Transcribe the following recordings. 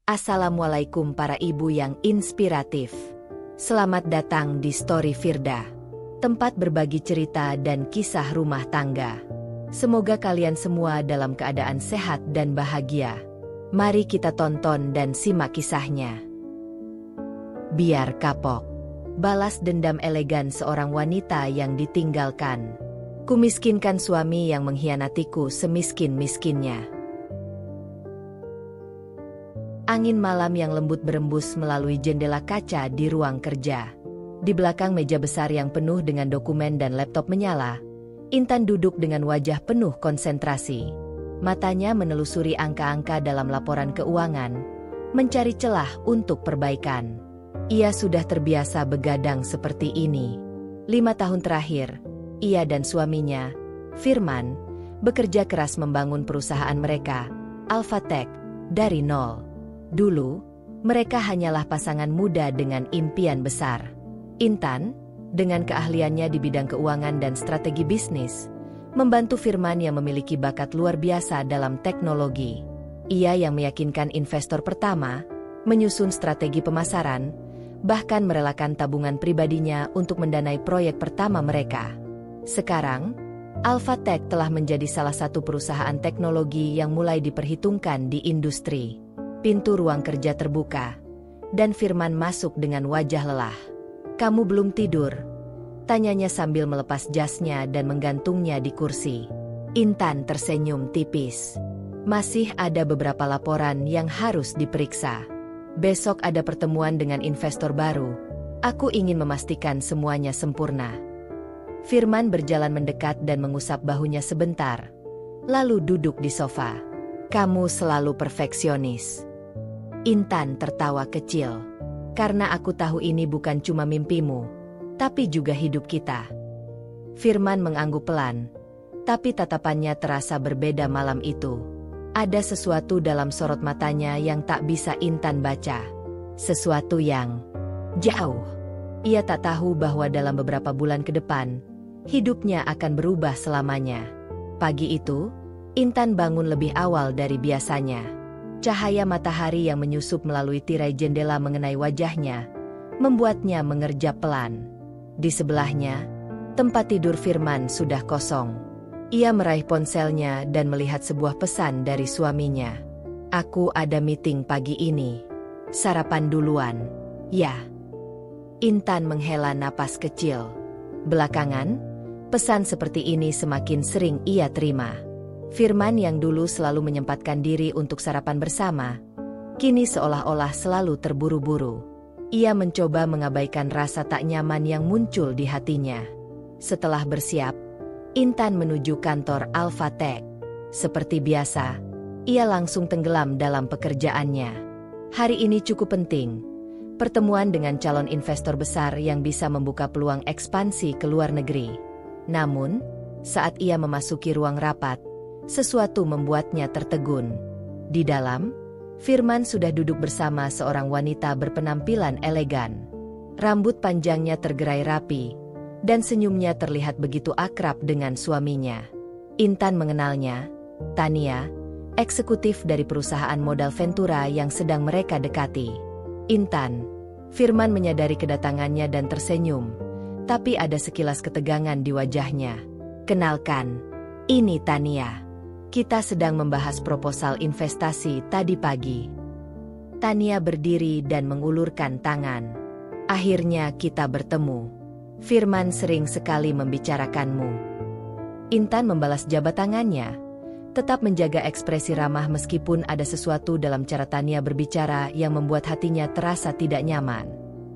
Assalamualaikum para ibu yang inspiratif. Selamat datang di Story Firda, tempat berbagi cerita dan kisah rumah tangga. Semoga kalian semua dalam keadaan sehat dan bahagia. Mari kita tonton dan simak kisahnya. Biar kapok. Balas dendam elegan seorang wanita yang ditinggalkan. Kumiskinkan suami yang mengkhianatiku semiskin-miskinnya. Angin malam yang lembut berembus melalui jendela kaca di ruang kerja. Di belakang meja besar yang penuh dengan dokumen dan laptop menyala, Intan duduk dengan wajah penuh konsentrasi. Matanya menelusuri angka-angka dalam laporan keuangan, mencari celah untuk perbaikan. Ia sudah terbiasa begadang seperti ini. 5 tahun terakhir, ia dan suaminya, Firman, bekerja keras membangun perusahaan mereka, Alphatech, dari nol. Dulu, mereka hanyalah pasangan muda dengan impian besar. Intan, dengan keahliannya di bidang keuangan dan strategi bisnis, membantu Firman yang memiliki bakat luar biasa dalam teknologi. Ia yang meyakinkan investor pertama, menyusun strategi pemasaran, bahkan merelakan tabungan pribadinya untuk mendanai proyek pertama mereka. Sekarang, Alphatech telah menjadi salah satu perusahaan teknologi yang mulai diperhitungkan di industri. Pintu ruang kerja terbuka, dan Firman masuk dengan wajah lelah. "Kamu belum tidur?" tanyanya sambil melepas jasnya dan menggantungnya di kursi. Intan tersenyum tipis. "Masih ada beberapa laporan yang harus diperiksa. Besok ada pertemuan dengan investor baru. Aku ingin memastikan semuanya sempurna." Firman berjalan mendekat dan mengusap bahunya sebentar, lalu duduk di sofa. "Kamu selalu perfeksionis." Intan tertawa kecil. "Karena aku tahu ini bukan cuma mimpimu, tapi juga hidup kita." Firman mengangguk pelan, tapi tatapannya terasa berbeda malam itu. Ada sesuatu dalam sorot matanya yang tak bisa Intan baca. Sesuatu yang jauh. Ia tak tahu bahwa dalam beberapa bulan ke depan, hidupnya akan berubah selamanya. Pagi itu, Intan bangun lebih awal dari biasanya. Cahaya matahari yang menyusup melalui tirai jendela mengenai wajahnya, membuatnya mengerjap pelan. Di sebelahnya, tempat tidur Firman sudah kosong. Ia meraih ponselnya dan melihat sebuah pesan dari suaminya. "Aku ada meeting pagi ini. Sarapan duluan." "Ya." Intan menghela napas kecil. Belakangan, pesan seperti ini semakin sering ia terima. Firman yang dulu selalu menyempatkan diri untuk sarapan bersama, kini seolah-olah selalu terburu-buru. Ia mencoba mengabaikan rasa tak nyaman yang muncul di hatinya. Setelah bersiap, Intan menuju kantor Alphatech. Seperti biasa, ia langsung tenggelam dalam pekerjaannya. Hari ini cukup penting. Pertemuan dengan calon investor besar yang bisa membuka peluang ekspansi ke luar negeri. Namun, saat ia memasuki ruang rapat, sesuatu membuatnya tertegun. Di dalam, Firman sudah duduk bersama seorang wanita berpenampilan elegan. Rambut panjangnya tergerai rapi, dan senyumnya terlihat begitu akrab dengan suaminya. Intan mengenalnya, Tania, eksekutif dari perusahaan modal Ventura yang sedang mereka dekati. "Intan." Firman menyadari kedatangannya dan tersenyum, tapi ada sekilas ketegangan di wajahnya. "Kenalkan, ini Tania. Kita sedang membahas proposal investasi tadi pagi." Tania berdiri dan mengulurkan tangan. "Akhirnya kita bertemu. Firman sering sekali membicarakanmu." Intan membalas jabat tangannya, tetap menjaga ekspresi ramah meskipun ada sesuatu dalam cara Tania berbicara yang membuat hatinya terasa tidak nyaman.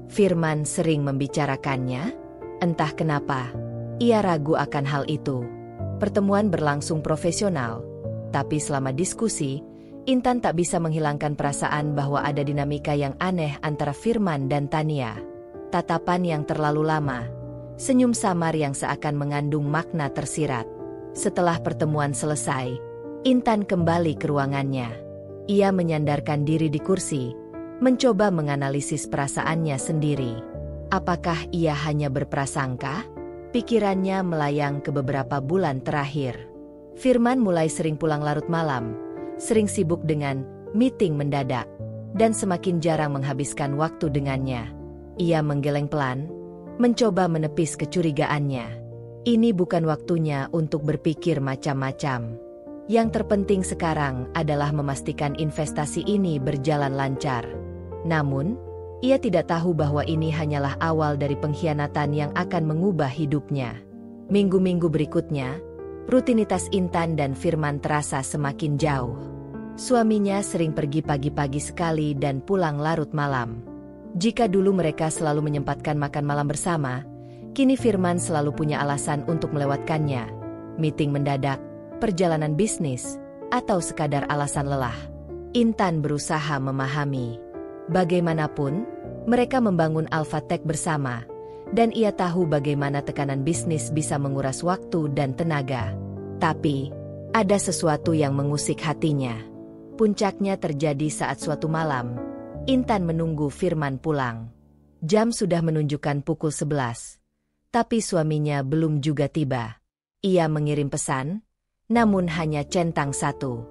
Firman sering membicarakannya? Entah kenapa, ia ragu akan hal itu. Pertemuan berlangsung profesional, tapi selama diskusi, Intan tak bisa menghilangkan perasaan bahwa ada dinamika yang aneh antara Firman dan Tania. Tatapan yang terlalu lama, senyum samar yang seakan mengandung makna tersirat. Setelah pertemuan selesai, Intan kembali ke ruangannya. Ia menyandarkan diri di kursi, mencoba menganalisis perasaannya sendiri. Apakah ia hanya berprasangka? Pikirannya melayang ke beberapa bulan terakhir. Firman mulai sering pulang larut malam, sering sibuk dengan meeting mendadak, dan semakin jarang menghabiskan waktu dengannya. Ia menggeleng pelan, mencoba menepis kecurigaannya. Ini bukan waktunya untuk berpikir macam-macam. Yang terpenting sekarang adalah memastikan investasi ini berjalan lancar. Namun, ia tidak tahu bahwa ini hanyalah awal dari pengkhianatan yang akan mengubah hidupnya. Minggu-minggu berikutnya, rutinitas Intan dan Firman terasa semakin jauh. Suaminya sering pergi pagi-pagi sekali dan pulang larut malam. Jika dulu mereka selalu menyempatkan makan malam bersama, kini Firman selalu punya alasan untuk melewatkannya. Meeting mendadak, perjalanan bisnis, atau sekadar alasan lelah. Intan berusaha memahami. Bagaimanapun, mereka membangun Alphatech bersama, dan ia tahu bagaimana tekanan bisnis bisa menguras waktu dan tenaga. Tapi, ada sesuatu yang mengusik hatinya. Puncaknya terjadi saat suatu malam, Intan menunggu Firman pulang. Jam sudah menunjukkan pukul 11, tapi suaminya belum juga tiba. Ia mengirim pesan, namun hanya centang satu.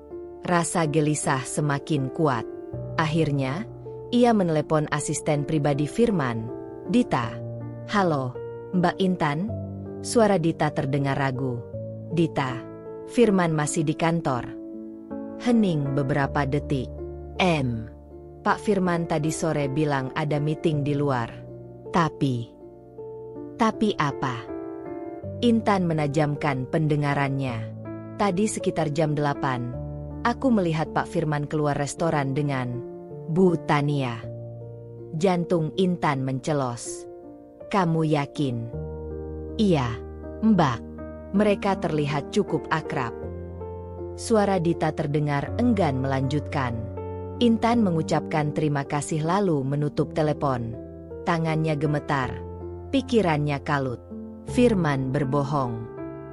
Rasa gelisah semakin kuat. Akhirnya, ia menelepon asisten pribadi Firman, Dita. "Halo, Mbak Intan?" Suara Dita terdengar ragu. "Dita, Firman masih di kantor." Hening beberapa detik. Pak Firman tadi sore bilang ada meeting di luar. Tapi apa?" Intan menajamkan pendengarannya. "Tadi sekitar jam 8, aku melihat Pak Firman keluar restoran dengan Bu Tania." Jantung Intan mencelos. "Kamu yakin?" "Iya, Mbak. Mereka terlihat cukup akrab." Suara Dita terdengar enggan melanjutkan. Intan mengucapkan terima kasih lalu menutup telepon. Tangannya gemetar. Pikirannya kalut. Firman berbohong.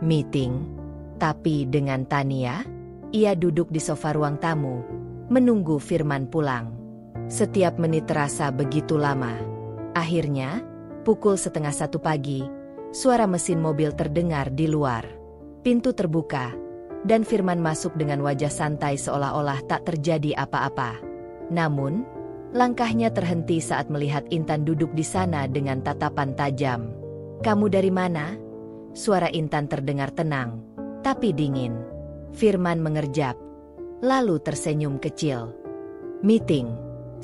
Meeting? Tapi dengan Tania? Ia duduk di sofa ruang tamu, menunggu Firman pulang. Setiap menit terasa begitu lama. Akhirnya, pukul 12:30 pagi, suara mesin mobil terdengar di luar. Pintu terbuka, dan Firman masuk dengan wajah santai seolah-olah tak terjadi apa-apa. Namun, langkahnya terhenti saat melihat Intan duduk di sana dengan tatapan tajam. "Kamu dari mana?" Suara Intan terdengar tenang, tapi dingin. Firman mengerjap, lalu tersenyum kecil. "Meeting.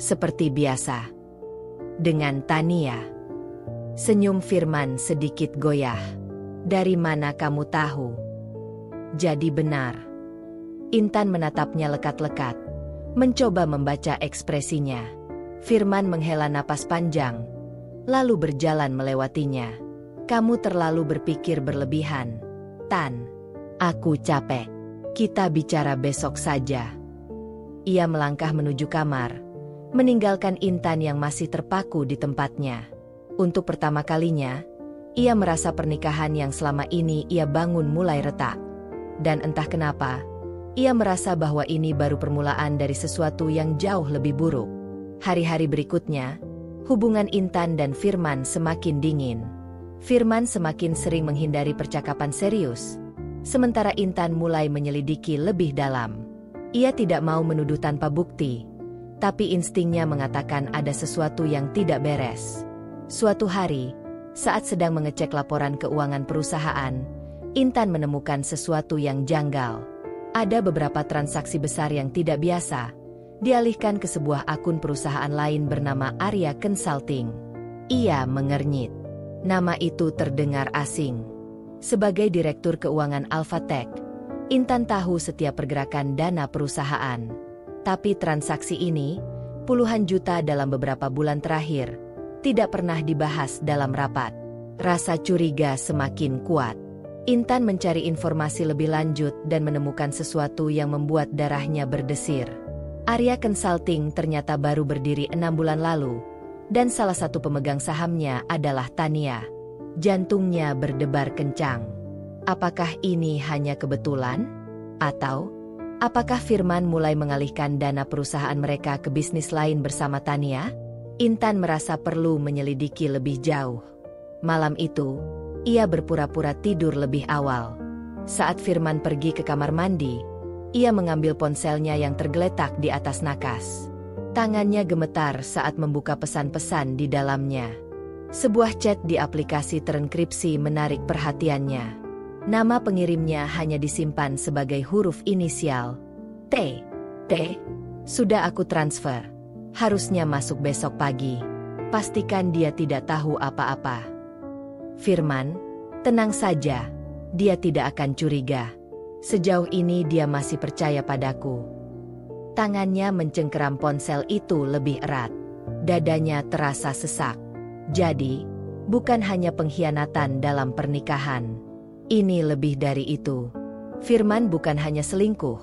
Seperti biasa. Dengan Tania." Senyum Firman sedikit goyah. "Dari mana kamu tahu?" "Jadi benar." Intan menatapnya lekat-lekat, mencoba membaca ekspresinya. Firman menghela napas panjang, lalu berjalan melewatinya. "Kamu terlalu berpikir berlebihan, Tan. Aku capek. Kita bicara besok saja." Ia melangkah menuju kamar, meninggalkan Intan yang masih terpaku di tempatnya. Untuk pertama kalinya, ia merasa pernikahan yang selama ini ia bangun mulai retak. Dan entah kenapa, ia merasa bahwa ini baru permulaan dari sesuatu yang jauh lebih buruk. Hari-hari berikutnya, hubungan Intan dan Firman semakin dingin. Firman semakin sering menghindari percakapan serius, sementara Intan mulai menyelidiki lebih dalam. Ia tidak mau menuduh tanpa bukti, tapi instingnya mengatakan ada sesuatu yang tidak beres. Suatu hari, saat sedang mengecek laporan keuangan perusahaan, Intan menemukan sesuatu yang janggal. Ada beberapa transaksi besar yang tidak biasa, dialihkan ke sebuah akun perusahaan lain bernama Arya Consulting. Ia mengernyit. Nama itu terdengar asing. Sebagai direktur keuangan Alphatech, Intan tahu setiap pergerakan dana perusahaan. Tapi transaksi ini, puluhan juta dalam beberapa bulan terakhir, tidak pernah dibahas dalam rapat. Rasa curiga semakin kuat. Intan mencari informasi lebih lanjut dan menemukan sesuatu yang membuat darahnya berdesir. Arya Consulting ternyata baru berdiri 6 bulan lalu, dan salah satu pemegang sahamnya adalah Tania. Jantungnya berdebar kencang. Apakah ini hanya kebetulan? Atau apakah Firman mulai mengalihkan dana perusahaan mereka ke bisnis lain bersama Tania? Intan merasa perlu menyelidiki lebih jauh. Malam itu, ia berpura-pura tidur lebih awal. Saat Firman pergi ke kamar mandi, ia mengambil ponselnya yang tergeletak di atas nakas. Tangannya gemetar saat membuka pesan-pesan di dalamnya. Sebuah chat di aplikasi terenkripsi menarik perhatiannya. Nama pengirimnya hanya disimpan sebagai huruf inisial. T. Sudah aku transfer. Harusnya masuk besok pagi. Pastikan dia tidak tahu apa-apa. Firman, tenang saja. Dia tidak akan curiga. Sejauh ini dia masih percaya padaku. Tangannya mencengkeram ponsel itu lebih erat. Dadanya terasa sesak. Jadi, bukan hanya pengkhianatan dalam pernikahan. Ini lebih dari itu. Firman bukan hanya selingkuh.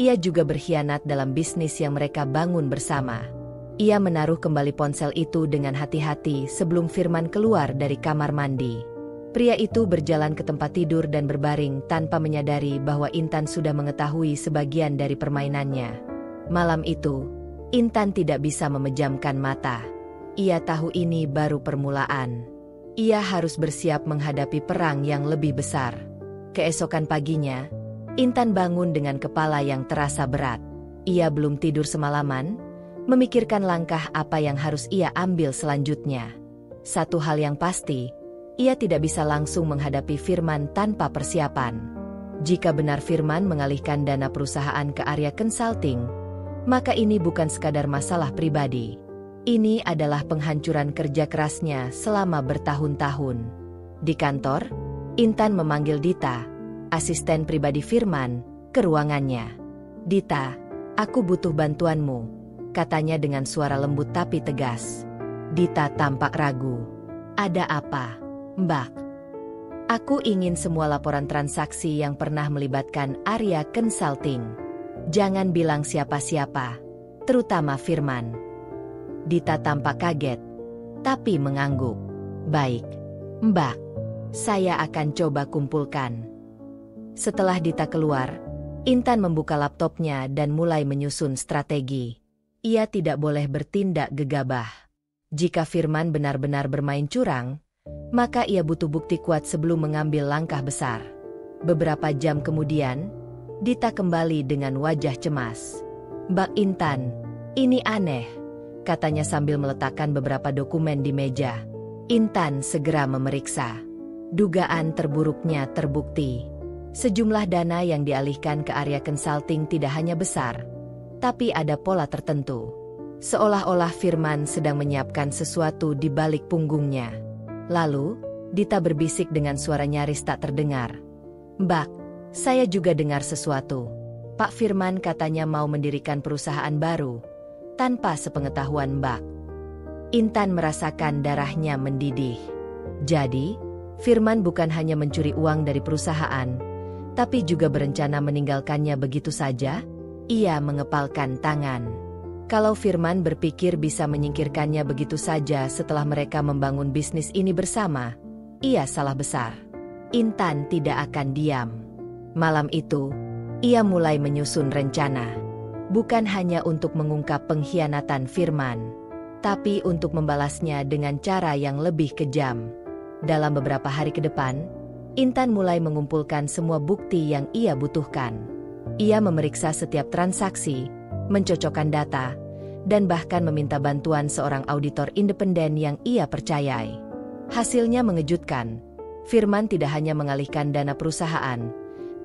Ia juga berkhianat dalam bisnis yang mereka bangun bersama. Ia menaruh kembali ponsel itu dengan hati-hati sebelum Firman keluar dari kamar mandi. Pria itu berjalan ke tempat tidur dan berbaring tanpa menyadari bahwa Intan sudah mengetahui sebagian dari permainannya. Malam itu, Intan tidak bisa memejamkan mata. Ia tahu ini baru permulaan. Ia harus bersiap menghadapi perang yang lebih besar. Keesokan paginya, Intan bangun dengan kepala yang terasa berat. Ia belum tidur semalaman, memikirkan langkah apa yang harus ia ambil selanjutnya. Satu hal yang pasti, ia tidak bisa langsung menghadapi Firman tanpa persiapan. Jika benar Firman mengalihkan dana perusahaan ke area consulting, maka ini bukan sekadar masalah pribadi. Ini adalah penghancuran kerja kerasnya selama bertahun-tahun. Di kantor, Intan memanggil Dita, asisten pribadi Firman, ke ruangannya. "Dita, aku butuh bantuanmu," katanya dengan suara lembut tapi tegas. Dita tampak ragu. "Ada apa, Mbak?" "Aku ingin semua laporan transaksi yang pernah melibatkan area consulting. Jangan bilang siapa-siapa, terutama Firman." Dita tampak kaget, tapi mengangguk. "Baik, Mbak. Saya akan coba kumpulkan." Setelah Dita keluar, Intan membuka laptopnya dan mulai menyusun strategi. Ia tidak boleh bertindak gegabah. Jika Firman benar-benar bermain curang, maka ia butuh bukti kuat sebelum mengambil langkah besar. Beberapa jam kemudian, Dita kembali dengan wajah cemas. "Mbak Intan, ini aneh," katanya sambil meletakkan beberapa dokumen di meja. Intan segera memeriksa. Dugaan terburuknya terbukti. Sejumlah dana yang dialihkan ke area consulting tidak hanya besar, tapi ada pola tertentu. Seolah-olah Firman sedang menyiapkan sesuatu di balik punggungnya. Lalu, Dita berbisik dengan suara nyaris tak terdengar. "Mbak, saya juga dengar sesuatu. Pak Firman katanya mau mendirikan perusahaan baru, tanpa sepengetahuan Mbak." Intan merasakan darahnya mendidih. Jadi, Firman bukan hanya mencuri uang dari perusahaan, tapi juga berencana meninggalkannya begitu saja? Ia mengepalkan tangan. Kalau Firman berpikir bisa menyingkirkannya begitu saja setelah mereka membangun bisnis ini bersama, ia salah besar. Intan tidak akan diam. Malam itu, ia mulai menyusun rencana. Bukan hanya untuk mengungkap pengkhianatan Firman, tapi untuk membalasnya dengan cara yang lebih kejam. Dalam beberapa hari ke depan, Intan mulai mengumpulkan semua bukti yang ia butuhkan. Ia memeriksa setiap transaksi, mencocokkan data, dan bahkan meminta bantuan seorang auditor independen yang ia percayai. Hasilnya mengejutkan. Firman tidak hanya mengalihkan dana perusahaan,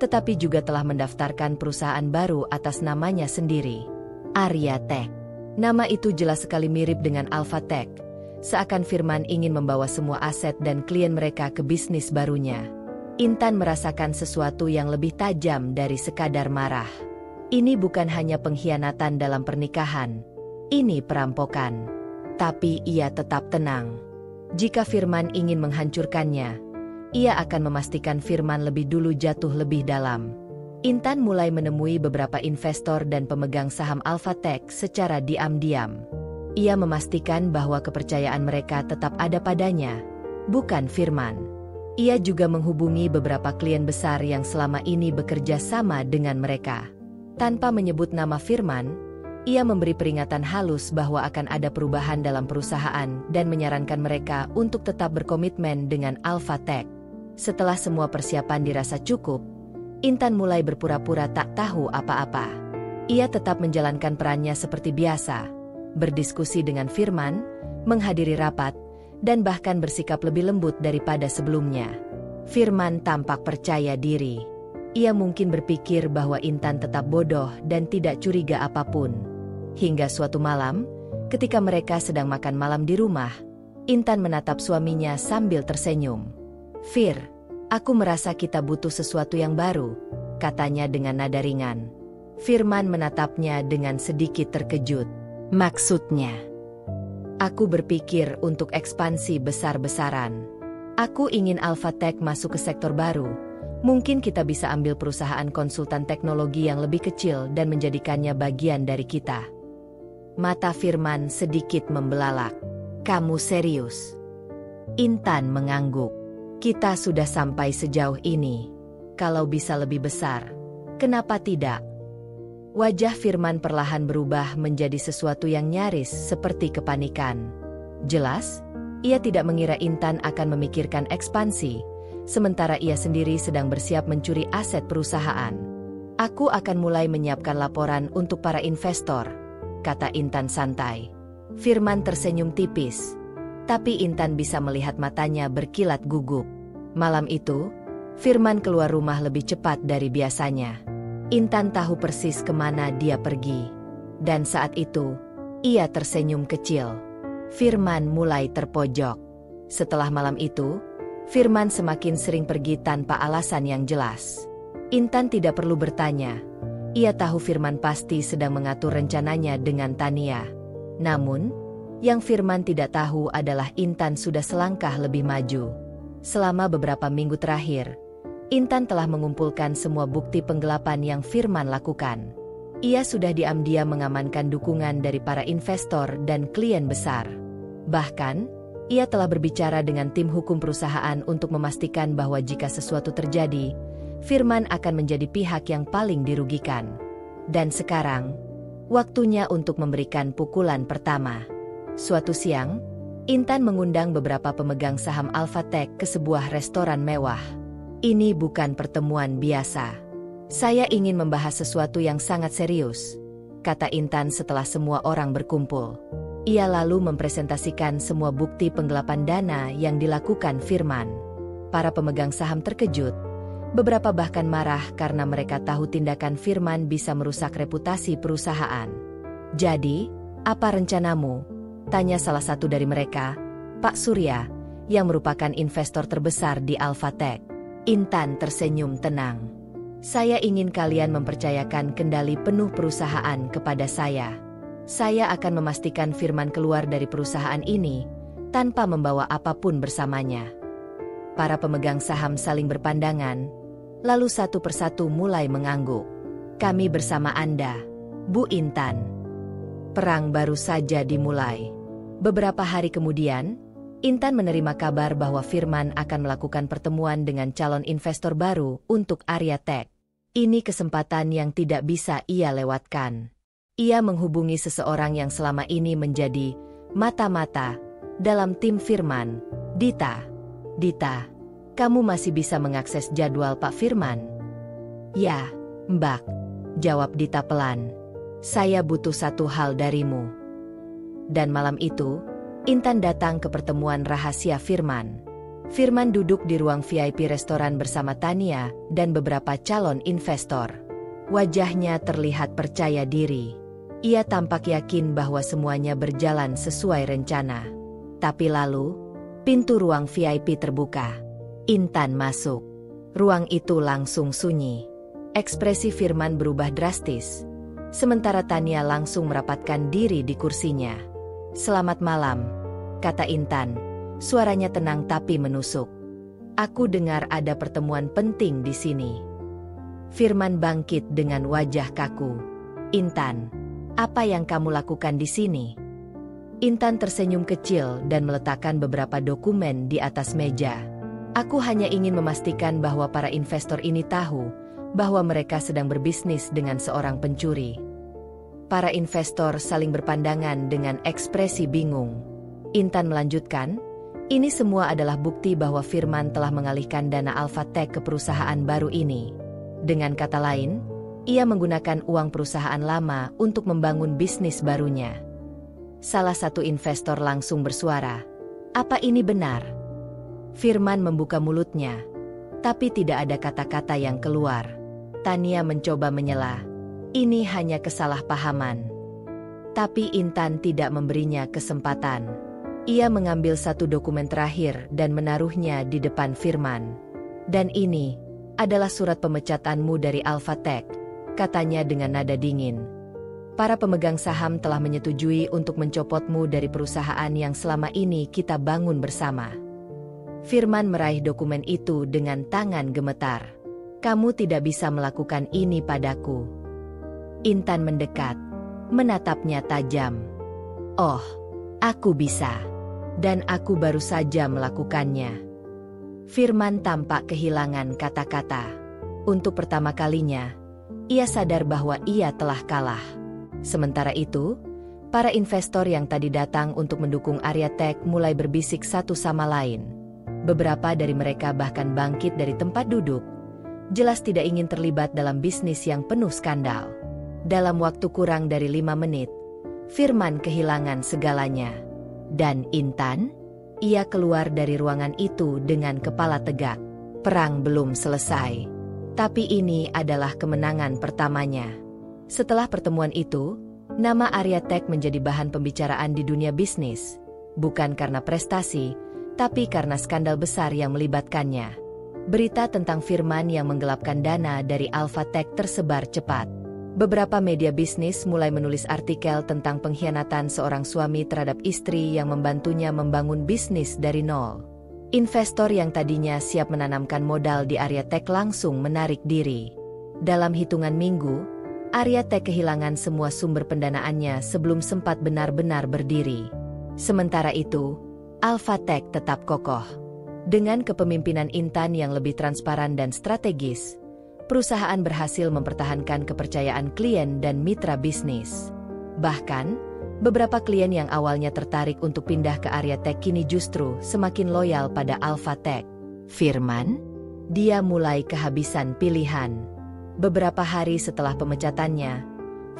tetapi juga telah mendaftarkan perusahaan baru atas namanya sendiri, Arya Tech. Nama itu jelas sekali mirip dengan Alpha Tech, seakan Firman ingin membawa semua aset dan klien mereka ke bisnis barunya. Intan merasakan sesuatu yang lebih tajam dari sekadar marah. Ini bukan hanya pengkhianatan dalam pernikahan, ini perampokan. Tapi ia tetap tenang. Jika Firman ingin menghancurkannya, ia akan memastikan Firman lebih dulu jatuh lebih dalam. Intan mulai menemui beberapa investor dan pemegang saham Alpha Tech secara diam-diam. Ia memastikan bahwa kepercayaan mereka tetap ada padanya, bukan Firman. Ia juga menghubungi beberapa klien besar yang selama ini bekerja sama dengan mereka. Tanpa menyebut nama Firman, ia memberi peringatan halus bahwa akan ada perubahan dalam perusahaan dan menyarankan mereka untuk tetap berkomitmen dengan Alpha Tech. Setelah semua persiapan dirasa cukup, Intan mulai berpura-pura tak tahu apa-apa. Ia tetap menjalankan perannya seperti biasa, berdiskusi dengan Firman, menghadiri rapat, dan bahkan bersikap lebih lembut daripada sebelumnya. Firman tampak percaya diri. Ia mungkin berpikir bahwa Intan tetap bodoh dan tidak curiga apapun. Hingga suatu malam, ketika mereka sedang makan malam di rumah, Intan menatap suaminya sambil tersenyum. "Fir, aku merasa kita butuh sesuatu yang baru," katanya dengan nada ringan. Firman menatapnya dengan sedikit terkejut. "Maksudnya?" "Aku berpikir untuk ekspansi besar-besaran. Aku ingin Alphatech masuk ke sektor baru. Mungkin kita bisa ambil perusahaan konsultan teknologi yang lebih kecil dan menjadikannya bagian dari kita." Mata Firman sedikit membelalak. "Kamu serius?" Intan mengangguk. "Kita sudah sampai sejauh ini. Kalau bisa lebih besar, kenapa tidak?" Wajah Firman perlahan berubah menjadi sesuatu yang nyaris seperti kepanikan. Jelas, ia tidak mengira Intan akan memikirkan ekspansi, sementara ia sendiri sedang bersiap mencuri aset perusahaan. "Aku akan mulai menyiapkan laporan untuk para investor," kata Intan santai. Firman tersenyum tipis, tapi Intan bisa melihat matanya berkilat gugup. Malam itu, Firman keluar rumah lebih cepat dari biasanya. Intan tahu persis kemana dia pergi. Dan saat itu, ia tersenyum kecil. Firman mulai terpojok. Setelah malam itu, Firman semakin sering pergi tanpa alasan yang jelas. Intan tidak perlu bertanya. Ia tahu Firman pasti sedang mengatur rencananya dengan Tania. Namun, yang Firman tidak tahu adalah Intan sudah selangkah lebih maju. Selama beberapa minggu terakhir, Intan telah mengumpulkan semua bukti penggelapan yang Firman lakukan. Ia sudah diam-diam mengamankan dukungan dari para investor dan klien besar. Bahkan, ia telah berbicara dengan tim hukum perusahaan untuk memastikan bahwa jika sesuatu terjadi, Firman akan menjadi pihak yang paling dirugikan. Dan sekarang, waktunya untuk memberikan pukulan pertama. Suatu siang, Intan mengundang beberapa pemegang saham Alphatech ke sebuah restoran mewah. "Ini bukan pertemuan biasa. Saya ingin membahas sesuatu yang sangat serius," kata Intan setelah semua orang berkumpul. Ia lalu mempresentasikan semua bukti penggelapan dana yang dilakukan Firman. Para pemegang saham terkejut, beberapa bahkan marah karena mereka tahu tindakan Firman bisa merusak reputasi perusahaan. "Jadi, apa rencanamu?" tanya salah satu dari mereka, Pak Surya, yang merupakan investor terbesar di Alphatech. Intan tersenyum tenang. "Saya ingin kalian mempercayakan kendali penuh perusahaan kepada saya. Saya akan memastikan Firman keluar dari perusahaan ini tanpa membawa apapun bersamanya." Para pemegang saham saling berpandangan, lalu satu persatu mulai mengangguk. "Kami bersama Anda, Bu Intan." Perang baru saja dimulai. Beberapa hari kemudian, Intan menerima kabar bahwa Firman akan melakukan pertemuan dengan calon investor baru untuk Arya Tech. Ini kesempatan yang tidak bisa ia lewatkan. Ia menghubungi seseorang yang selama ini menjadi mata-mata dalam tim Firman, Dita. "Dita, kamu masih bisa mengakses jadwal Pak Firman?" "Ya, Mbak," jawab Dita pelan. "Saya butuh satu hal darimu." Dan malam itu, Intan datang ke pertemuan rahasia Firman. Firman duduk di ruang VIP restoran bersama Tania dan beberapa calon investor. Wajahnya terlihat percaya diri. Ia tampak yakin bahwa semuanya berjalan sesuai rencana. Tapi lalu, pintu ruang VIP terbuka. Intan masuk. Ruang itu langsung sunyi. Ekspresi Firman berubah drastis. Sementara Tania langsung merapatkan diri di kursinya. "Selamat malam," kata Intan. Suaranya tenang tapi menusuk. "Aku dengar ada pertemuan penting di sini." Firman bangkit dengan wajah kaku. "Intan, apa yang kamu lakukan di sini?" Intan tersenyum kecil dan meletakkan beberapa dokumen di atas meja. "Aku hanya ingin memastikan bahwa para investor ini tahu bahwa mereka sedang berbisnis dengan seorang pencuri." Para investor saling berpandangan dengan ekspresi bingung. Intan melanjutkan, "Ini semua adalah bukti bahwa Firman telah mengalihkan dana Alphatech ke perusahaan baru ini. Dengan kata lain, ia menggunakan uang perusahaan lama untuk membangun bisnis barunya." Salah satu investor langsung bersuara, "Apa ini benar?" Firman membuka mulutnya, tapi tidak ada kata-kata yang keluar. Tania mencoba menyela, "Ini hanya kesalahpahaman." Tapi Intan tidak memberinya kesempatan. Ia mengambil satu dokumen terakhir dan menaruhnya di depan Firman. "Dan ini adalah surat pemecatanmu dari Alpha Tech," katanya dengan nada dingin. "Para pemegang saham telah menyetujui untuk mencopotmu dari perusahaan yang selama ini kita bangun bersama." Firman meraih dokumen itu dengan tangan gemetar. "Kamu tidak bisa melakukan ini padaku." Intan mendekat, menatapnya tajam. "Oh, aku bisa. Dan aku baru saja melakukannya." Firman tampak kehilangan kata-kata. Untuk pertama kalinya, ia sadar bahwa ia telah kalah. Sementara itu, para investor yang tadi datang untuk mendukung Arya Tech mulai berbisik satu sama lain. Beberapa dari mereka bahkan bangkit dari tempat duduk, jelas tidak ingin terlibat dalam bisnis yang penuh skandal. Dalam waktu kurang dari 5 menit, Firman kehilangan segalanya. Dan Intan? Ia keluar dari ruangan itu dengan kepala tegak. Perang belum selesai. Tapi ini adalah kemenangan pertamanya. Setelah pertemuan itu, nama Arya Tech menjadi bahan pembicaraan di dunia bisnis. Bukan karena prestasi, tapi karena skandal besar yang melibatkannya. Berita tentang Firman yang menggelapkan dana dari Alpha Tech tersebar cepat. Beberapa media bisnis mulai menulis artikel tentang pengkhianatan seorang suami terhadap istri yang membantunya membangun bisnis dari nol. Investor yang tadinya siap menanamkan modal di Arya Tech langsung menarik diri. Dalam hitungan minggu, Arya Tech kehilangan semua sumber pendanaannya sebelum sempat benar-benar berdiri. Sementara itu, Alpha Tech tetap kokoh. Dengan kepemimpinan Intan yang lebih transparan dan strategis, perusahaan berhasil mempertahankan kepercayaan klien dan mitra bisnis. Bahkan, beberapa klien yang awalnya tertarik untuk pindah ke Arya Tech kini justru semakin loyal pada Alpha Tech. Firman? Dia mulai kehabisan pilihan. Beberapa hari setelah pemecatannya,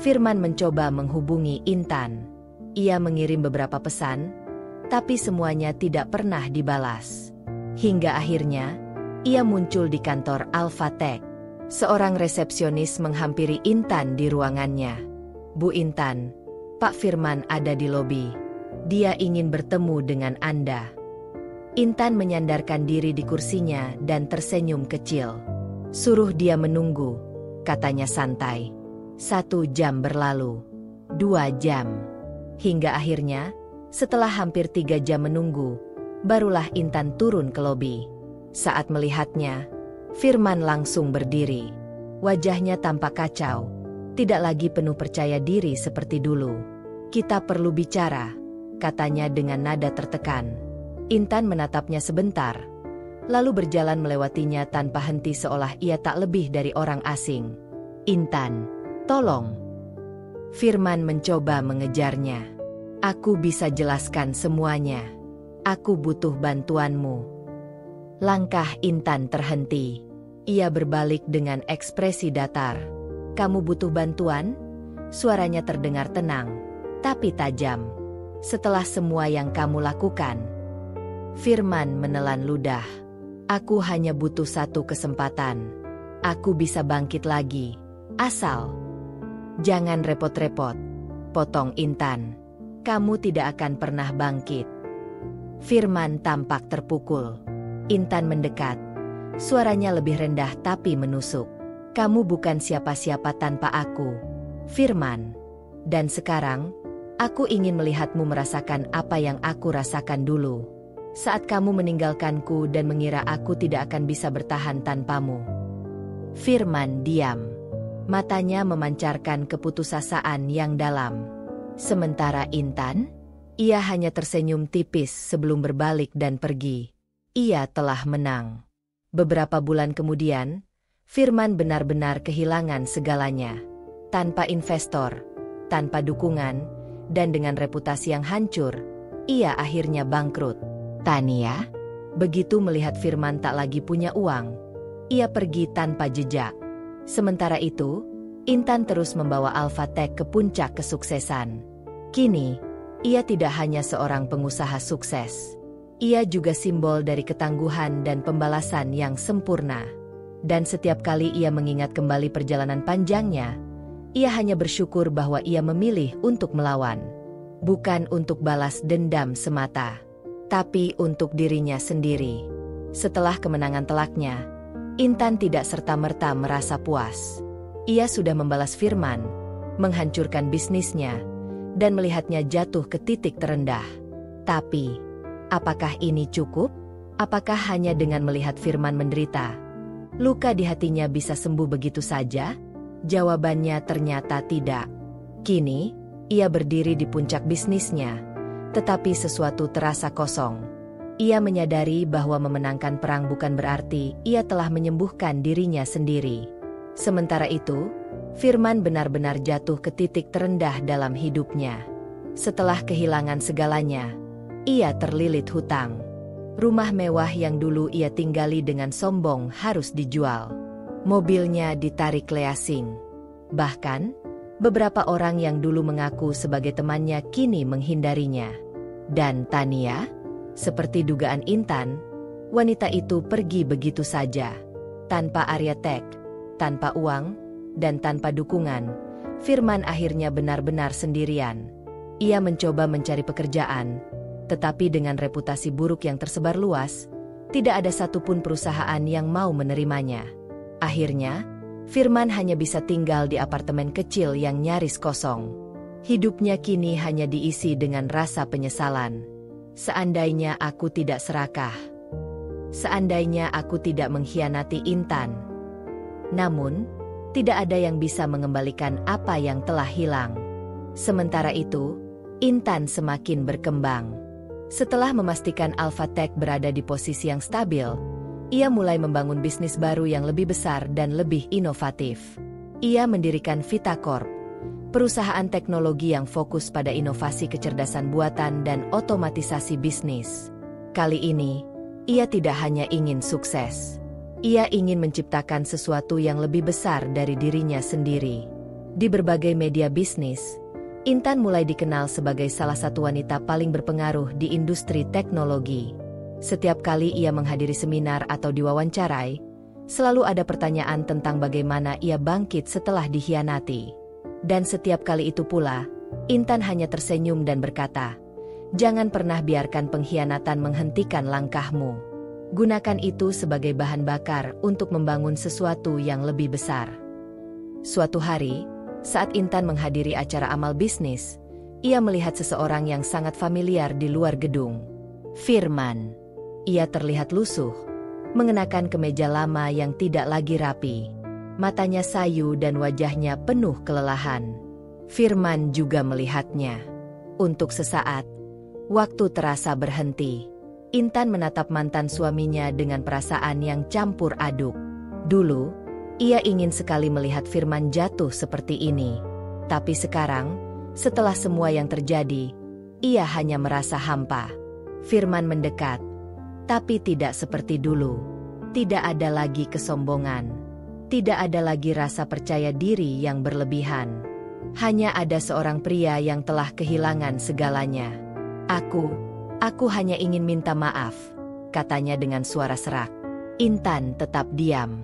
Firman mencoba menghubungi Intan. Ia mengirim beberapa pesan, tapi semuanya tidak pernah dibalas. Hingga akhirnya, ia muncul di kantor Alpha Tech. Seorang resepsionis menghampiri Intan di ruangannya. "Bu Intan, Pak Firman ada di lobi. Dia ingin bertemu dengan Anda." Intan menyandarkan diri di kursinya dan tersenyum kecil. "Suruh dia menunggu," katanya santai. 1 jam berlalu. 2 jam. Hingga akhirnya, setelah hampir 3 jam menunggu, barulah Intan turun ke lobi. Saat melihatnya, Firman langsung berdiri. Wajahnya tampak kacau. Tidak lagi penuh percaya diri seperti dulu. "Kita perlu bicara," katanya dengan nada tertekan. Intan menatapnya sebentar, lalu berjalan melewatinya tanpa henti seolah ia tak lebih dari orang asing. "Intan, tolong." Firman mencoba mengejarnya. "Aku bisa jelaskan semuanya. Aku butuh bantuanmu." Langkah Intan terhenti. Ia berbalik dengan ekspresi datar. "Kamu butuh bantuan?" Suaranya terdengar tenang, tapi tajam. "Setelah semua yang kamu lakukan?" Firman menelan ludah. "Aku hanya butuh satu kesempatan. Aku bisa bangkit lagi. Asal jangan repot-repot," potong Intan. "Kamu tidak akan pernah bangkit." Firman tampak terpukul. Intan mendekat. Suaranya lebih rendah tapi menusuk. "Kamu bukan siapa-siapa tanpa aku, Firman. Dan sekarang, aku ingin melihatmu merasakan apa yang aku rasakan dulu. Saat kamu meninggalkanku dan mengira aku tidak akan bisa bertahan tanpamu." Firman diam. Matanya memancarkan keputusasaan yang dalam. Sementara Intan, ia hanya tersenyum tipis sebelum berbalik dan pergi. Ia telah menang. Beberapa bulan kemudian, Firman benar-benar kehilangan segalanya. Tanpa investor, tanpa dukungan, dan dengan reputasi yang hancur, ia akhirnya bangkrut. Tania, begitu melihat Firman tak lagi punya uang, ia pergi tanpa jejak. Sementara itu, Intan terus membawa Alpha Tech ke puncak kesuksesan. Kini, Ia tidak hanya seorang pengusaha sukses. Ia juga simbol dari ketangguhan dan pembalasan yang sempurna. Dan setiap kali ia mengingat kembali perjalanan panjangnya, ia hanya bersyukur bahwa ia memilih untuk melawan. Bukan untuk balas dendam semata, tapi untuk dirinya sendiri. Setelah kemenangan telaknya, Intan tidak serta-merta merasa puas. Ia sudah membalas Firman, menghancurkan bisnisnya, dan melihatnya jatuh ke titik terendah. Tapi, apakah ini cukup? Apakah hanya dengan melihat Firman menderita, luka di hatinya bisa sembuh begitu saja? Jawabannya ternyata tidak. Kini, ia berdiri di puncak bisnisnya, tetapi sesuatu terasa kosong. Ia menyadari bahwa memenangkan perang bukan berarti ia telah menyembuhkan dirinya sendiri. Sementara itu, Firman benar-benar jatuh ke titik terendah dalam hidupnya. Setelah kehilangan segalanya, ia terlilit hutang. Rumah mewah yang dulu ia tinggali dengan sombong harus dijual. Mobilnya ditarik leasing. Bahkan, beberapa orang yang dulu mengaku sebagai temannya kini menghindarinya. Dan Tania, seperti dugaan Intan, wanita itu pergi begitu saja. Tanpa Arya Tech, tanpa uang, dan tanpa dukungan, Firman akhirnya benar-benar sendirian. Ia mencoba mencari pekerjaan, tetapi dengan reputasi buruk yang tersebar luas, tidak ada satupun perusahaan yang mau menerimanya. Akhirnya, Firman hanya bisa tinggal di apartemen kecil yang nyaris kosong. Hidupnya kini hanya diisi dengan rasa penyesalan. Seandainya aku tidak serakah. Seandainya aku tidak mengkhianati Intan. Namun, tidak ada yang bisa mengembalikan apa yang telah hilang. Sementara itu, Intan semakin berkembang. Setelah memastikan Alpha Tech berada di posisi yang stabil, ia mulai membangun bisnis baru yang lebih besar dan lebih inovatif. Ia mendirikan VitaCorp, perusahaan teknologi yang fokus pada inovasi kecerdasan buatan dan otomatisasi bisnis. Kali ini, ia tidak hanya ingin sukses. Ia ingin menciptakan sesuatu yang lebih besar dari dirinya sendiri. Di berbagai media bisnis, Intan mulai dikenal sebagai salah satu wanita paling berpengaruh di industri teknologi. Setiap kali ia menghadiri seminar atau diwawancarai, selalu ada pertanyaan tentang bagaimana ia bangkit setelah dikhianati. Dan setiap kali itu pula, Intan hanya tersenyum dan berkata, "Jangan pernah biarkan pengkhianatan menghentikan langkahmu. Gunakan itu sebagai bahan bakar untuk membangun sesuatu yang lebih besar." Suatu hari, saat Intan menghadiri acara amal bisnis, ia melihat seseorang yang sangat familiar di luar gedung. Firman. Ia terlihat lusuh, mengenakan kemeja lama yang tidak lagi rapi. Matanya sayu dan wajahnya penuh kelelahan. Firman juga melihatnya. Untuk sesaat, waktu terasa berhenti. Intan menatap mantan suaminya dengan perasaan yang campur aduk. Dulu, ia ingin sekali melihat Firman jatuh seperti ini. Tapi sekarang, setelah semua yang terjadi, ia hanya merasa hampa. Firman mendekat, tapi tidak seperti dulu. Tidak ada lagi kesombongan. Tidak ada lagi rasa percaya diri yang berlebihan. Hanya ada seorang pria yang telah kehilangan segalanya. Aku hanya ingin minta maaf, katanya dengan suara serak. Intan tetap diam.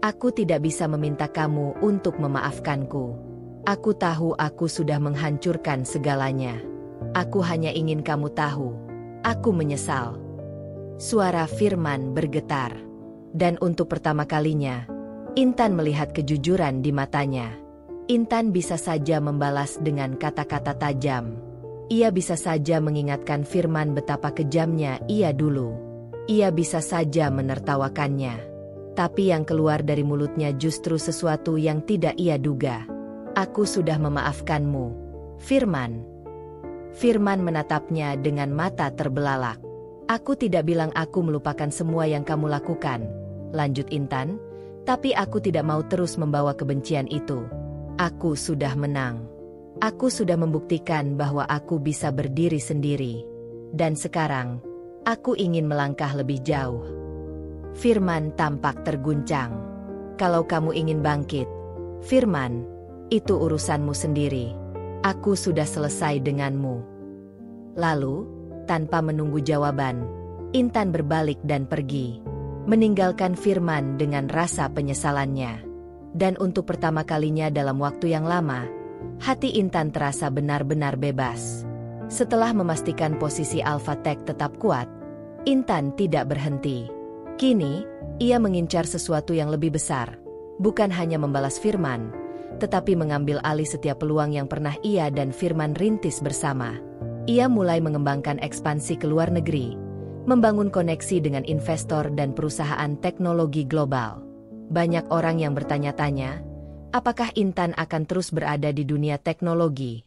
Aku tidak bisa meminta kamu untuk memaafkanku. Aku tahu aku sudah menghancurkan segalanya. Aku hanya ingin kamu tahu. Aku menyesal. Suara Firman bergetar. Dan untuk pertama kalinya, Intan melihat kejujuran di matanya. Intan bisa saja membalas dengan kata-kata tajam. Ia bisa saja mengingatkan Firman betapa kejamnya ia dulu. Ia bisa saja menertawakannya. Tapi yang keluar dari mulutnya justru sesuatu yang tidak ia duga. Aku sudah memaafkanmu, Firman. Firman menatapnya dengan mata terbelalak. Aku tidak bilang aku melupakan semua yang kamu lakukan, lanjut Intan, tapi aku tidak mau terus membawa kebencian itu. Aku sudah menang. Aku sudah membuktikan bahwa aku bisa berdiri sendiri. Dan sekarang, aku ingin melangkah lebih jauh. Firman tampak terguncang. Kalau kamu ingin bangkit, Firman, itu urusanmu sendiri. Aku sudah selesai denganmu. Lalu, tanpa menunggu jawaban, Intan berbalik dan pergi, meninggalkan Firman dengan rasa penyesalannya. Dan untuk pertama kalinya dalam waktu yang lama, hati Intan terasa benar-benar bebas. Setelah memastikan posisi Alpha Tech tetap kuat, Intan tidak berhenti. Kini, ia mengincar sesuatu yang lebih besar, bukan hanya membalas Firman, tetapi mengambil alih setiap peluang yang pernah ia dan Firman rintis bersama. Ia mulai mengembangkan ekspansi ke luar negeri, membangun koneksi dengan investor dan perusahaan teknologi global. Banyak orang yang bertanya-tanya, apakah Intan akan terus berada di dunia teknologi?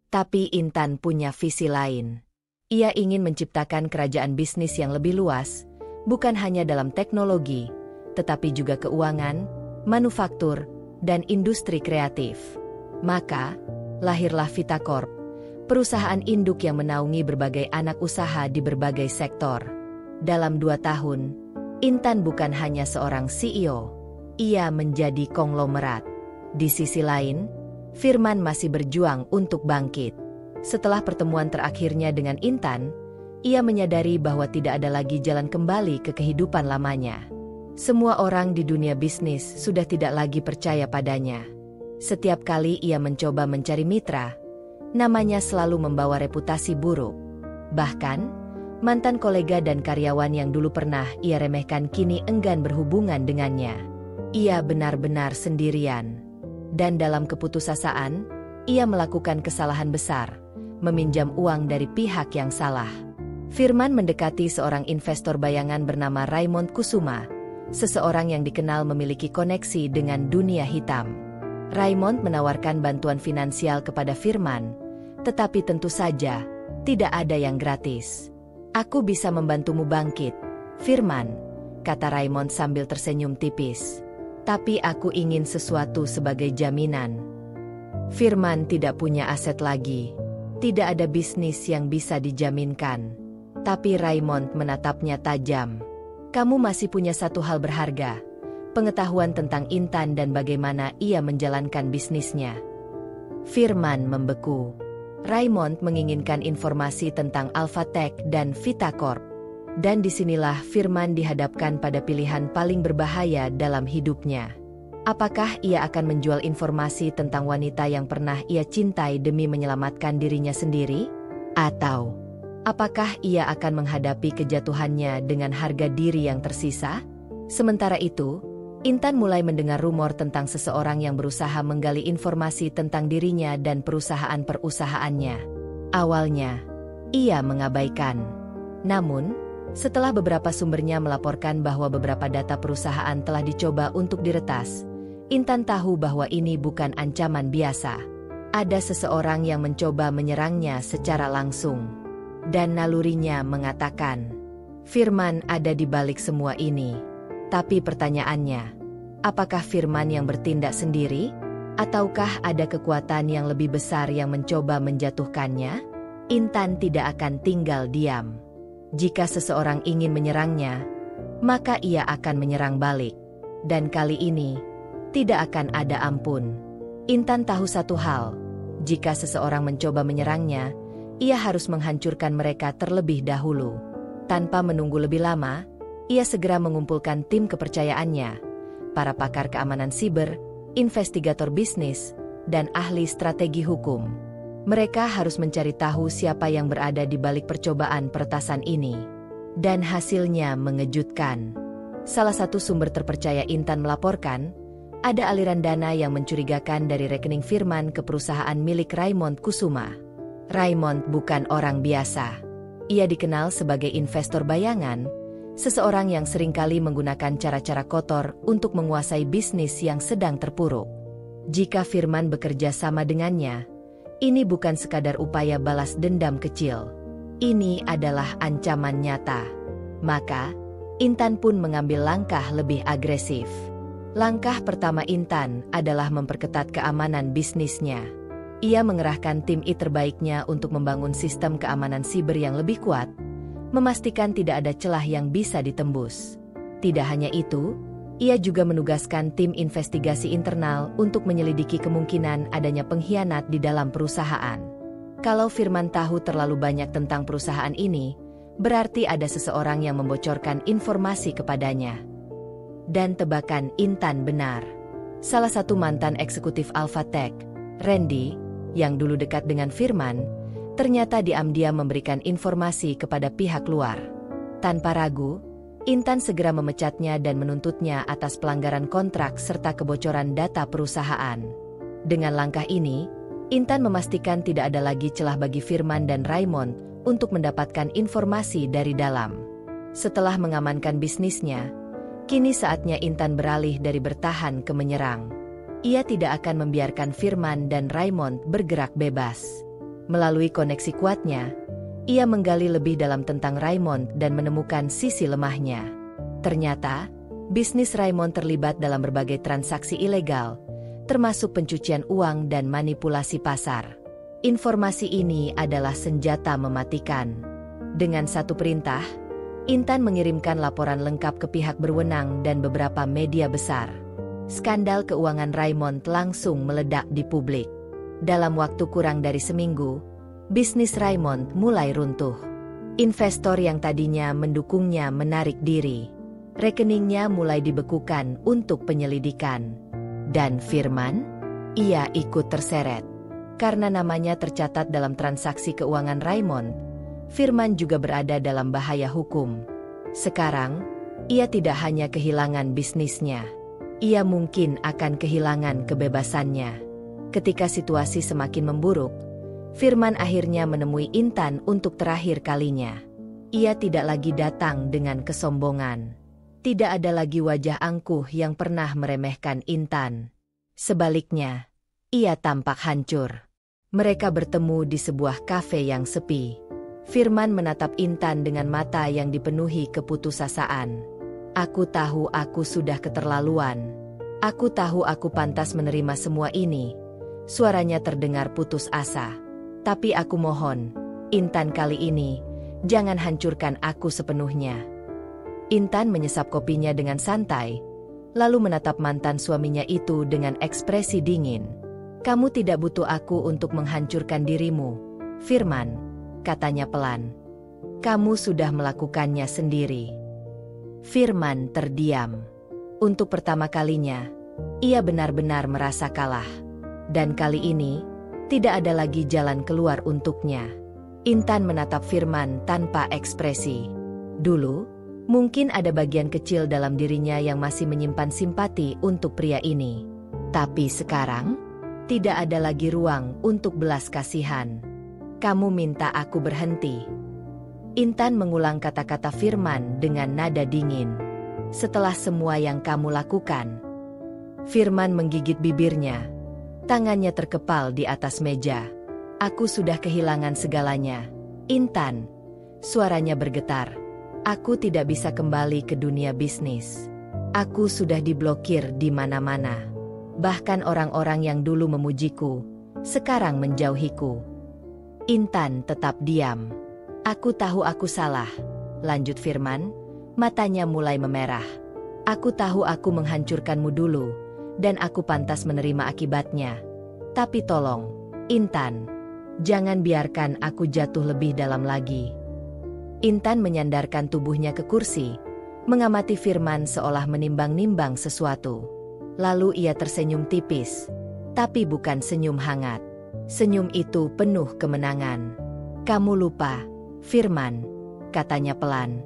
Tapi Intan punya visi lain. Ia ingin menciptakan kerajaan bisnis yang lebih luas, bukan hanya dalam teknologi, tetapi juga keuangan, manufaktur, dan industri kreatif. Maka, lahirlah Vitacorp, perusahaan induk yang menaungi berbagai anak usaha di berbagai sektor. Dalam 2 tahun, Intan bukan hanya seorang CEO, ia menjadi konglomerat. Di sisi lain, Firman masih berjuang untuk bangkit. Setelah pertemuan terakhirnya dengan Intan, ia menyadari bahwa tidak ada lagi jalan kembali ke kehidupan lamanya. Semua orang di dunia bisnis sudah tidak lagi percaya padanya. Setiap kali ia mencoba mencari mitra, namanya selalu membawa reputasi buruk. Bahkan, mantan kolega dan karyawan yang dulu pernah ia remehkan kini enggan berhubungan dengannya. Ia benar-benar sendirian. Dan dalam keputusasaan, ia melakukan kesalahan besar, meminjam uang dari pihak yang salah. Firman mendekati seorang investor bayangan bernama Raymond Kusuma, seseorang yang dikenal memiliki koneksi dengan dunia hitam. Raymond menawarkan bantuan finansial kepada Firman, tetapi tentu saja, tidak ada yang gratis. "Aku bisa membantumu bangkit, Firman," kata Raymond sambil tersenyum tipis. "Tapi aku ingin sesuatu sebagai jaminan." Firman tidak punya aset lagi. Tidak ada bisnis yang bisa dijaminkan. Tapi Raymond menatapnya tajam. "Kamu masih punya satu hal berharga, pengetahuan tentang Intan dan bagaimana ia menjalankan bisnisnya." Firman membeku. Raymond menginginkan informasi tentang Alpha Tech dan Vitacorp. Dan disinilah Firman dihadapkan pada pilihan paling berbahaya dalam hidupnya. Apakah ia akan menjual informasi tentang wanita yang pernah ia cintai demi menyelamatkan dirinya sendiri? Atau, apakah ia akan menghadapi kejatuhannya dengan harga diri yang tersisa? Sementara itu, Intan mulai mendengar rumor tentang seseorang yang berusaha menggali informasi tentang dirinya dan perusahaan-perusahaannya. Awalnya, ia mengabaikan. Namun, setelah beberapa sumbernya melaporkan bahwa beberapa data perusahaan telah dicoba untuk diretas, Intan tahu bahwa ini bukan ancaman biasa. Ada seseorang yang mencoba menyerangnya secara langsung. Dan nalurinya mengatakan, Firman ada di balik semua ini. Tapi pertanyaannya, apakah Firman yang bertindak sendiri? Ataukah ada kekuatan yang lebih besar yang mencoba menjatuhkannya? Intan tidak akan tinggal diam. Jika seseorang ingin menyerangnya, maka ia akan menyerang balik. Dan kali ini, tidak akan ada ampun. Intan tahu satu hal, jika seseorang mencoba menyerangnya, ia harus menghancurkan mereka terlebih dahulu. Tanpa menunggu lebih lama, ia segera mengumpulkan tim kepercayaannya, para pakar keamanan siber, investigator bisnis, dan ahli strategi hukum. Mereka harus mencari tahu siapa yang berada di balik percobaan peretasan ini. Dan hasilnya mengejutkan. Salah satu sumber terpercaya Intan melaporkan, ada aliran dana yang mencurigakan dari rekening Firman ke perusahaan milik Raymond Kusuma. Raymond bukan orang biasa. Ia dikenal sebagai investor bayangan, seseorang yang seringkali menggunakan cara-cara kotor untuk menguasai bisnis yang sedang terpuruk. Jika Firman bekerja sama dengannya, ini bukan sekadar upaya balas dendam kecil. Ini adalah ancaman nyata. Maka, Intan pun mengambil langkah lebih agresif. Langkah pertama Intan adalah memperketat keamanan bisnisnya. Ia mengerahkan tim IT terbaiknya untuk membangun sistem keamanan siber yang lebih kuat, memastikan tidak ada celah yang bisa ditembus. Tidak hanya itu, ia juga menugaskan tim investigasi internal untuk menyelidiki kemungkinan adanya pengkhianat di dalam perusahaan. Kalau Firman tahu terlalu banyak tentang perusahaan ini, berarti ada seseorang yang membocorkan informasi kepadanya. Dan tebakan Intan benar. Salah satu mantan eksekutif Alphatech, Randy, yang dulu dekat dengan Firman, ternyata diam-diam memberikan informasi kepada pihak luar. Tanpa ragu, Intan segera memecatnya dan menuntutnya atas pelanggaran kontrak serta kebocoran data perusahaan. Dengan langkah ini, Intan memastikan tidak ada lagi celah bagi Firman dan Raymond untuk mendapatkan informasi dari dalam. Setelah mengamankan bisnisnya, kini saatnya Intan beralih dari bertahan ke menyerang. Ia tidak akan membiarkan Firman dan Raymond bergerak bebas. Melalui koneksi kuatnya, ia menggali lebih dalam tentang Raymond dan menemukan sisi lemahnya. Ternyata, bisnis Raymond terlibat dalam berbagai transaksi ilegal, termasuk pencucian uang dan manipulasi pasar. Informasi ini adalah senjata mematikan. Dengan satu perintah, Intan mengirimkan laporan lengkap ke pihak berwenang dan beberapa media besar. Skandal keuangan Raymond langsung meledak di publik. Dalam waktu kurang dari seminggu, bisnis Raymond mulai runtuh. Investor yang tadinya mendukungnya menarik diri. Rekeningnya mulai dibekukan untuk penyelidikan. Dan Firman? Ia ikut terseret. Karena namanya tercatat dalam transaksi keuangan Raymond, Firman juga berada dalam bahaya hukum. Sekarang, ia tidak hanya kehilangan bisnisnya. Ia mungkin akan kehilangan kebebasannya. Ketika situasi semakin memburuk, Firman akhirnya menemui Intan untuk terakhir kalinya. Ia tidak lagi datang dengan kesombongan. Tidak ada lagi wajah angkuh yang pernah meremehkan Intan. Sebaliknya, ia tampak hancur. Mereka bertemu di sebuah kafe yang sepi. Firman menatap Intan dengan mata yang dipenuhi keputusasaan. Aku tahu aku sudah keterlaluan. Aku tahu aku pantas menerima semua ini. Suaranya terdengar putus asa. Tapi aku mohon, Intan kali ini, jangan hancurkan aku sepenuhnya. Intan menyesap kopinya dengan santai, lalu menatap mantan suaminya itu dengan ekspresi dingin. Kamu tidak butuh aku untuk menghancurkan dirimu, Firman, katanya pelan. Kamu sudah melakukannya sendiri. Firman terdiam. Untuk pertama kalinya, ia benar-benar merasa kalah. Dan kali ini, tidak ada lagi jalan keluar untuknya. Intan menatap Firman tanpa ekspresi. Dulu, mungkin ada bagian kecil dalam dirinya yang masih menyimpan simpati untuk pria ini. Tapi sekarang, tidak ada lagi ruang untuk belas kasihan. Kamu minta aku berhenti. Intan mengulang kata-kata Firman dengan nada dingin. Setelah semua yang kamu lakukan. Firman menggigit bibirnya. Tangannya terkepal di atas meja. Aku sudah kehilangan segalanya. Intan. Suaranya bergetar. Aku tidak bisa kembali ke dunia bisnis. Aku sudah diblokir di mana-mana. Bahkan orang-orang yang dulu memujiku, sekarang menjauhiku. Intan tetap diam. Aku tahu aku salah, lanjut Firman, matanya mulai memerah. Aku tahu aku menghancurkanmu dulu, dan aku pantas menerima akibatnya. Tapi tolong, Intan, jangan biarkan aku jatuh lebih dalam lagi. Intan menyandarkan tubuhnya ke kursi, mengamati Firman seolah menimbang-nimbang sesuatu. Lalu ia tersenyum tipis, tapi bukan senyum hangat. Senyum itu penuh kemenangan. Kamu lupa, Firman, katanya pelan.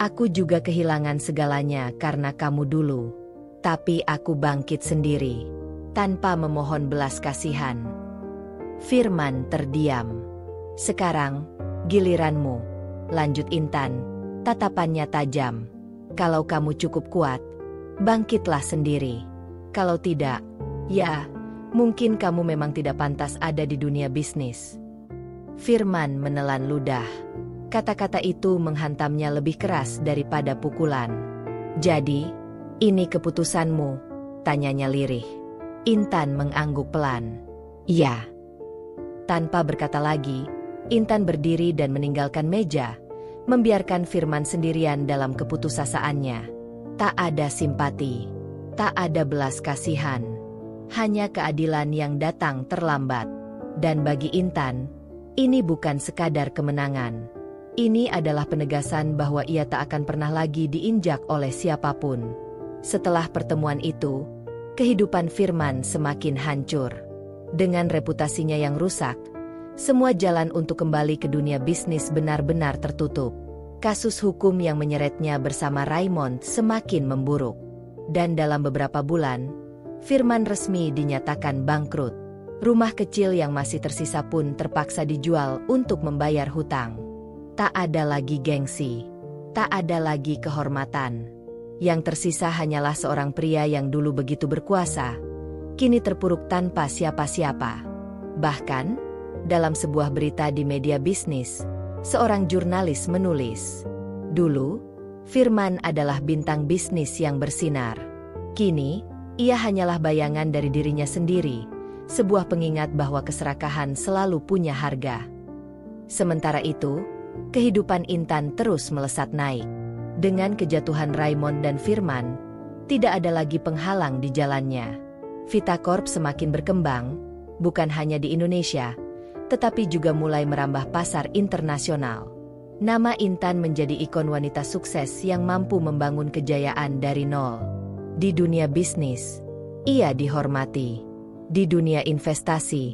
Aku juga kehilangan segalanya karena kamu dulu. Tapi aku bangkit sendiri, tanpa memohon belas kasihan. Firman terdiam. Sekarang, giliranmu, lanjut Intan, tatapannya tajam. Kalau kamu cukup kuat, bangkitlah sendiri. Kalau tidak, ya, mungkin kamu memang tidak pantas ada di dunia bisnis. Firman menelan ludah. Kata-kata itu menghantamnya lebih keras daripada pukulan. Jadi, ini keputusanmu? Tanyanya lirih. Intan mengangguk pelan. Ya. Tanpa berkata lagi, Intan berdiri dan meninggalkan meja, membiarkan Firman sendirian dalam keputusasaannya. Tak ada simpati, tak ada belas kasihan. Hanya keadilan yang datang terlambat. Dan bagi Intan, Ini bukan sekadar kemenangan. Ini adalah penegasan bahwa ia tak akan pernah lagi diinjak oleh siapapun. Setelah pertemuan itu, kehidupan Firman semakin hancur. Dengan reputasinya yang rusak, semua jalan untuk kembali ke dunia bisnis benar-benar tertutup. Kasus hukum yang menyeretnya bersama Raymond semakin memburuk. Dan dalam beberapa bulan, Firman resmi dinyatakan bangkrut. Rumah kecil yang masih tersisa pun terpaksa dijual untuk membayar hutang. Tak ada lagi gengsi, tak ada lagi kehormatan. Yang tersisa hanyalah seorang pria yang dulu begitu berkuasa, kini terpuruk tanpa siapa-siapa. Bahkan, dalam sebuah berita di media bisnis, seorang jurnalis menulis, "Dulu, Firman adalah bintang bisnis yang bersinar. Kini, ia hanyalah bayangan dari dirinya sendiri, sebuah pengingat bahwa keserakahan selalu punya harga." Sementara itu, kehidupan Intan terus melesat naik. Dengan kejatuhan Raymond dan Firman, tidak ada lagi penghalang di jalannya. Vitacorp semakin berkembang, bukan hanya di Indonesia, tetapi juga mulai merambah pasar internasional. Nama Intan menjadi ikon wanita sukses yang mampu membangun kejayaan dari nol. Di dunia bisnis, ia dihormati. Di dunia investasi,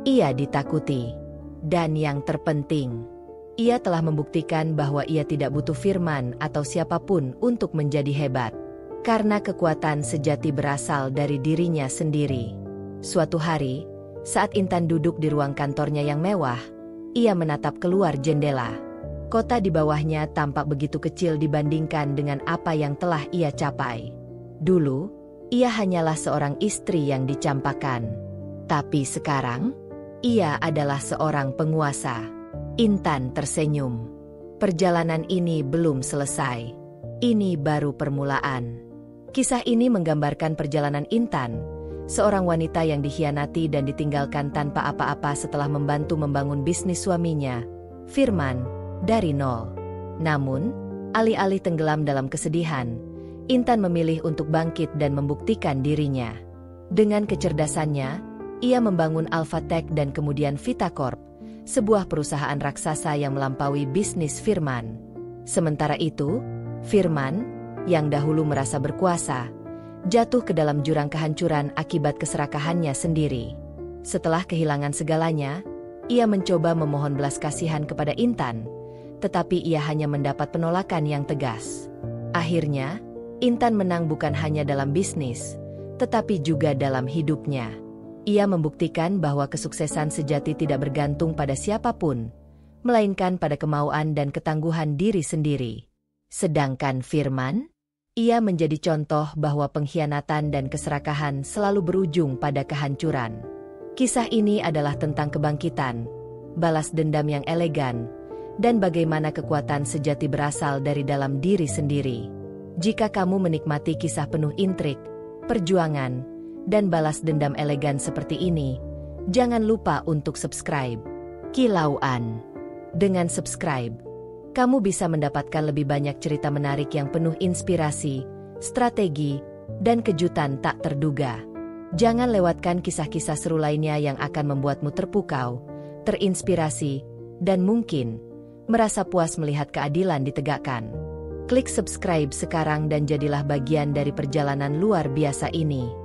ia ditakuti. Dan yang terpenting, ia telah membuktikan bahwa ia tidak butuh Firman atau siapapun untuk menjadi hebat. Karena kekuatan sejati berasal dari dirinya sendiri. Suatu hari, saat Intan duduk di ruang kantornya yang mewah, ia menatap keluar jendela. Kota di bawahnya tampak begitu kecil dibandingkan dengan apa yang telah ia capai. Dulu, ia hanyalah seorang istri yang dicampakan. Tapi sekarang, ia adalah seorang penguasa. Intan tersenyum. Perjalanan ini belum selesai. Ini baru permulaan. Kisah ini menggambarkan perjalanan Intan, seorang wanita yang dikhianati dan ditinggalkan tanpa apa-apa setelah membantu membangun bisnis suaminya, Firman, dari nol. Namun, alih-alih tenggelam dalam kesedihan, Intan memilih untuk bangkit dan membuktikan dirinya. Dengan kecerdasannya, ia membangun Alphatech dan kemudian Vitacorp, sebuah perusahaan raksasa yang melampaui bisnis Firman. Sementara itu, Firman, yang dahulu merasa berkuasa, jatuh ke dalam jurang kehancuran akibat keserakahannya sendiri. Setelah kehilangan segalanya, ia mencoba memohon belas kasihan kepada Intan, tetapi ia hanya mendapat penolakan yang tegas. Akhirnya, Intan menang bukan hanya dalam bisnis, tetapi juga dalam hidupnya. Ia membuktikan bahwa kesuksesan sejati tidak bergantung pada siapapun, melainkan pada kemauan dan ketangguhan diri sendiri. Sedangkan Firman, ia menjadi contoh bahwa pengkhianatan dan keserakahan selalu berujung pada kehancuran. Kisah ini adalah tentang kebangkitan, balas dendam yang elegan, dan bagaimana kekuatan sejati berasal dari dalam diri sendiri. Jika kamu menikmati kisah penuh intrik, perjuangan, dan balas dendam elegan seperti ini, jangan lupa untuk subscribe. Kilauan. Dengan subscribe, kamu bisa mendapatkan lebih banyak cerita menarik yang penuh inspirasi, strategi, dan kejutan tak terduga. Jangan lewatkan kisah-kisah seru lainnya yang akan membuatmu terpukau, terinspirasi, dan mungkin merasa puas melihat keadilan ditegakkan. Klik subscribe sekarang dan jadilah bagian dari perjalanan luar biasa ini.